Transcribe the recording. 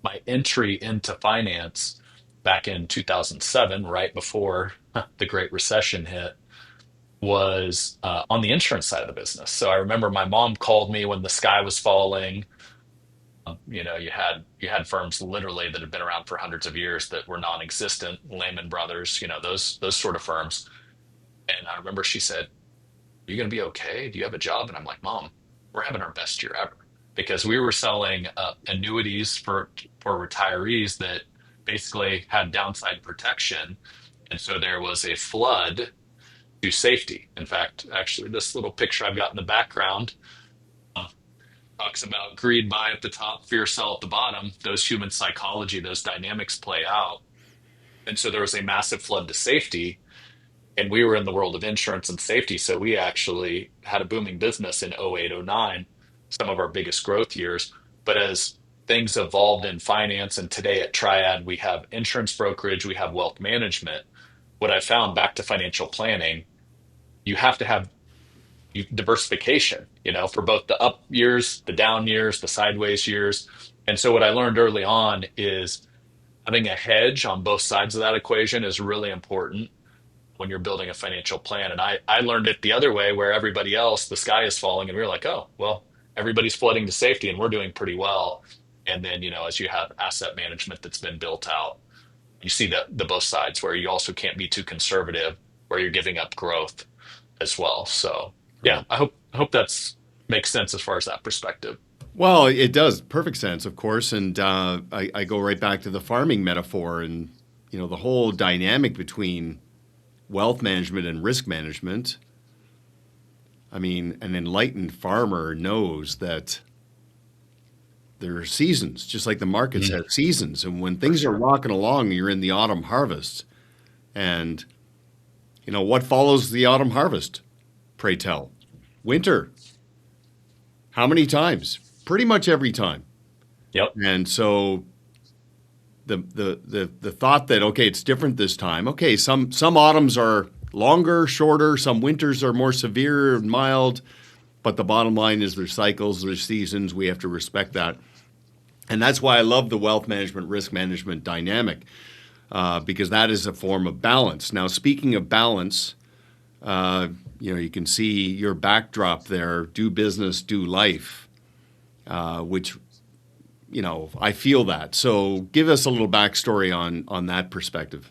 my entry into finance back in 2007, right before the Great Recession hit, was on the insurance side of the business. So I remember my mom called me when the sky was falling. You had firms literally that had been around for hundreds of years that were non-existent, Lehman Brothers, those sort of firms. And I remember she said, "Are you going to be okay? Do you have a job?" And I'm like, "Mom, we're having our best year ever," because we were selling annuities for retirees that basically had downside protection, and so there was a flood to safety. In fact, actually, this little picture I've got in the background uh, talks about greed buy at the top, fear sell at the bottom. Those human psychology, those dynamics play out. And so there was a massive flood to safety. And we were in the world of insurance and safety. So we actually had a booming business in '08, '09, some of our biggest growth years. But as things evolved in finance, and today at Triad, we have insurance brokerage, we have wealth management. What I found back to financial planning, you have to have diversification, for both the up years, the down years, the sideways years. And so what I learned early on is having a hedge on both sides of that equation is really important when you're building a financial plan. And I learned it the other way where everybody else, the sky is falling, and we are like, oh, well, everybody's flooding to safety and we're doing pretty well. And then, as you have asset management that's been built out, you see the both sides where you also can't be too conservative, where you're giving up growth as well. So yeah, Right. I hope that's makes sense as far as that perspective. Well, it does perfect sense, of course, and I go right back to the farming metaphor, and the whole dynamic between wealth management and risk management. I mean, an enlightened farmer knows that there are seasons, just like the markets Mm, have seasons, and when for things are sure. rocking along, you're in the autumn harvest, and what follows the autumn harvest? Pray tell, winter. How many times? Pretty much every time. Yep. And so the thought that okay, it's different this time. Okay, some autumns are longer, shorter. Some winters are more severe and mild. But the bottom line is there's cycles, there's seasons. We have to respect that, and that's why I love the wealth management, risk management dynamic because that is a form of balance. Now, speaking of balance, you can see your backdrop there: do business, do life, which I feel that. So give us a little backstory on that perspective.